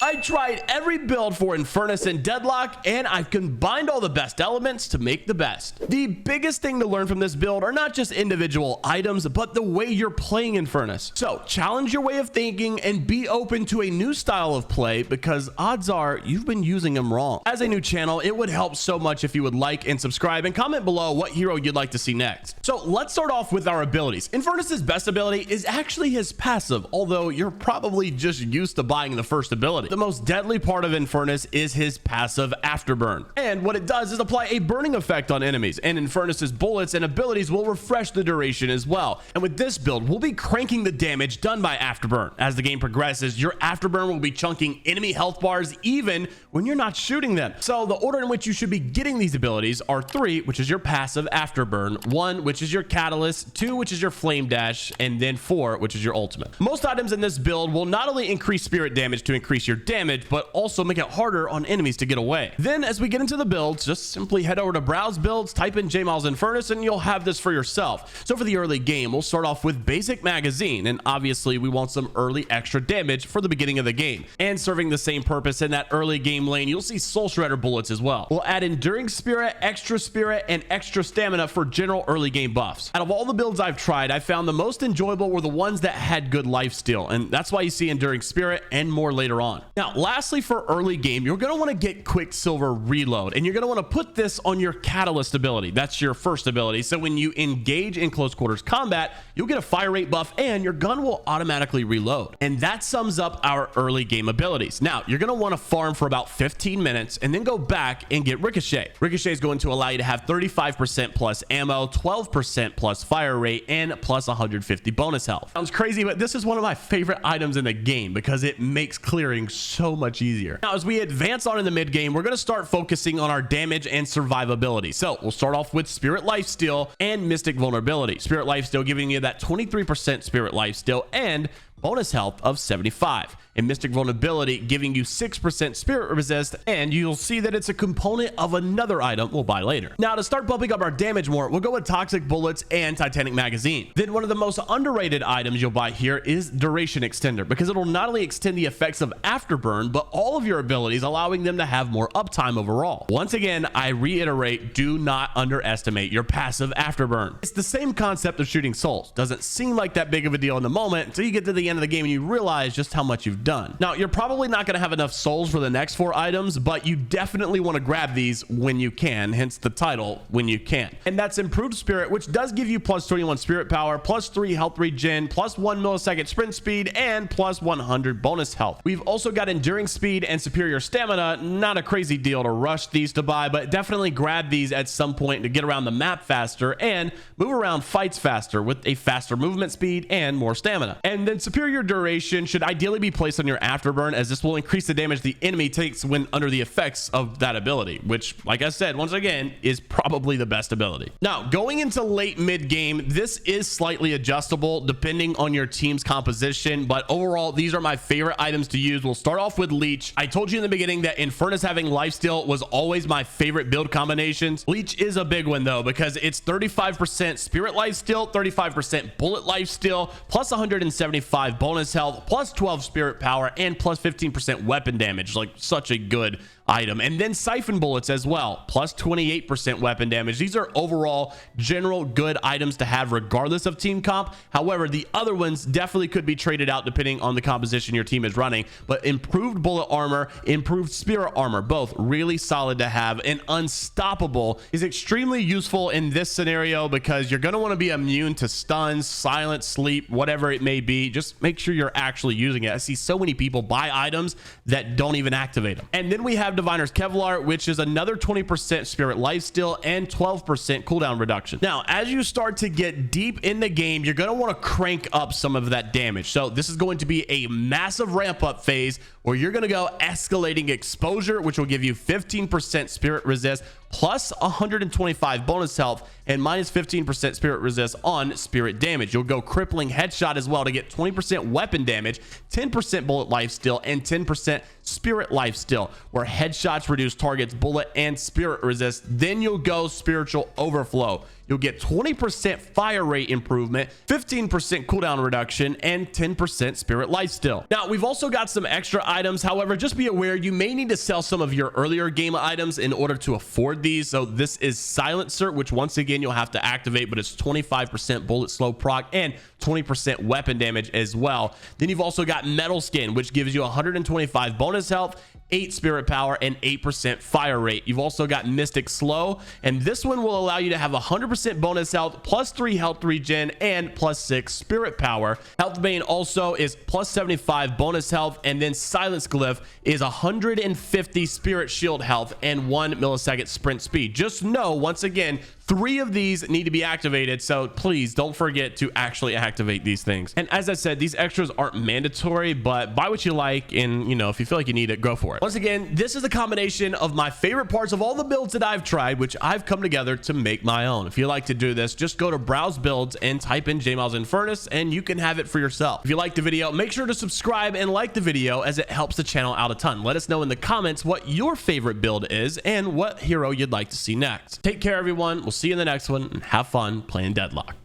I tried every build for Infernus and Deadlock, and I've combined all the best elements to make the best. The biggest thing to learn from this build are not just individual items, but the way you're playing Infernus. So challenge your way of thinking and be open to a new style of play, because odds are you've been using them wrong. As a new channel, it would help so much if you would like and subscribe and comment below what hero you'd like to see next. So let's start off with our abilities. Infernus's best ability is actually his passive, although you're probably just used to buying the first ability. The most deadly part of Infernus is his passive Afterburn, and what it does is apply a burning effect on enemies, and Infernus's bullets and abilities will refresh the duration as well. And with this build, we'll be cranking the damage done by Afterburn. As the game progresses, your Afterburn will be chunking enemy health bars even when you're not shooting them. So the order in which you should be getting these abilities are 3, which is your passive Afterburn, 1, which is your catalyst, 2, which is your flame dash, and then 4, which is your ultimate. Most items in this build will not only increase spirit damage to increase your damage, but also make it harder on enemies to get away. Then as we get into the builds, just simply head over to browse builds, type in JMiles Infernus, and you'll have this for yourself. So for the early game, we'll start off with basic magazine, and obviously we want some early extra damage for the beginning of the game. And serving the same purpose in that early game lane, you'll see soul shredder bullets as well. We'll add enduring spirit, and extra stamina for general early game buffs. Out of all the builds I've tried, I found the most enjoyable were the ones that had good lifesteal, and that's why you see enduring spirit and more later on. Now lastly, for early game, you're going to want to get Quicksilver Reload, and you're going to want to put this on your Catalyst ability. That's your first ability. So when you engage in close quarters combat, you'll get a fire rate buff and your gun will automatically reload. And that sums up our early game abilities. Now you're going to want to farm for about 15 minutes and then go back and get Ricochet. Ricochet is going to allow you to have 35% plus ammo, 12% plus fire rate, and plus 150 bonus health. Sounds crazy, but this is one of my favorite items in the game because it makes clearing so much easier. Now, as we advance on in the mid game, we're going to start focusing on our damage and survivability. So we'll start off with Spirit Lifesteal and Mystic Vulnerability. Spirit Lifesteal giving you that 23% Spirit Lifesteal and bonus health of 75, and Mystic Vulnerability giving you 6% spirit resist, and you'll see that it's a component of another item we'll buy later. Now to start bumping up our damage more, we'll go with Toxic Bullets and Titanic Magazine. Then one of the most underrated items you'll buy here is Duration Extender, because it'll not only extend the effects of Afterburn, but all of your abilities, allowing them to have more uptime overall. Once again, I reiterate, do not underestimate your passive Afterburn. It's the same concept of shooting souls. Doesn't seem like that big of a deal in the moment until you get to the end of the game and you realize just how much you've done. Now you're probably not going to have enough souls for the next 4 items, but you definitely want to grab these when you can, hence the title, when you can. And that's Improved Spirit, which does give you plus 21 spirit power, plus 3 health regen, plus 1 millisecond sprint speed, and plus 100 bonus health. We've also got Enduring Speed and Superior Stamina. Not a crazy deal to rush these to buy, but definitely grab these at some point to get around the map faster and move around fights faster with a faster movement speed and more stamina. And then Superior Duration should ideally be placed on your Afterburn, as this will increase the damage the enemy takes when under the effects of that ability, which, like I said, once again, is probably the best ability. Now, going into late mid game, this is slightly adjustable depending on your team's composition, but overall, these are my favorite items to use. We'll start off with Leech. I told you in the beginning that Infernus having lifesteal was always my favorite build combinations. Leech is a big one though, because it's 35% spirit lifesteal, 35% bullet lifesteal, plus 175 bonus health, plus 12 spirit power, and plus 15% weapon damage. Like, such a good item. And then Siphon Bullets as well, plus 28% weapon damage. These are overall general good items to have regardless of team comp. However, the other ones definitely could be traded out depending on the composition your team is running. But improved bullet armor, improved spirit armor, both really solid to have. And Unstoppable is extremely useful in this scenario because you're going to want to be immune to stuns, silent sleep, whatever it may be. Just make sure you're actually using it. I see so many people buy items that don't even activate them. And then we have Diviner's Kevlar, which is another 20% spirit lifesteal and 12% cooldown reduction. Now, as you start to get deep in the game, you're going to want to crank up some of that damage. So this is going to be a massive ramp up phase where you're going to go Escalating Exposure, which will give you 15% spirit resist, plus 125 bonus health, and minus 15% spirit resist on spirit damage. You'll go Crippling Headshot as well to get 20% weapon damage, 10% bullet lifesteal, and 10% spirit lifesteal, where headshots reduce targets bullet and spirit resist. Then you'll go Spiritual Overflow. you'll get 20% fire rate improvement, 15% cooldown reduction, and 10% spirit lifesteal. Now, we've also got some extra items. However, just be aware you may need to sell some of your earlier game items in order to afford these. So this is Silencer, which once again you'll have to activate, but it's 25% bullet slow proc and 20% weapon damage as well. Then you've also got Metal Skin, which gives you 125 bonus health, 8 spirit power, and 8% fire rate. You've also got Mystic Slow, and this one will allow you to have 100% bonus health, plus 3 health regen, and plus 6 spirit power. Health Bane also is plus 75 bonus health, and then Silence Glyph is 150 spirit shield health and 1 millisecond sprint speed. Just know, once again, 3 of these need to be activated, so please don't forget to actually activate these things. And as I said, these extras aren't mandatory, but buy what you like, and if you feel like you need it, go for it. Once again, this is a combination of my favorite parts of all the builds that I've tried, which I've come together to make my own. If you like to do this, just go to browse builds and type in JMiles Infernus, and you can have it for yourself. If you like the video, make sure to subscribe and like the video, as it helps the channel out a ton. Let us know in the comments what your favorite build is and what hero you'd like to see next. Take care, everyone. We'll see you in the next one, and have fun playing Deadlock.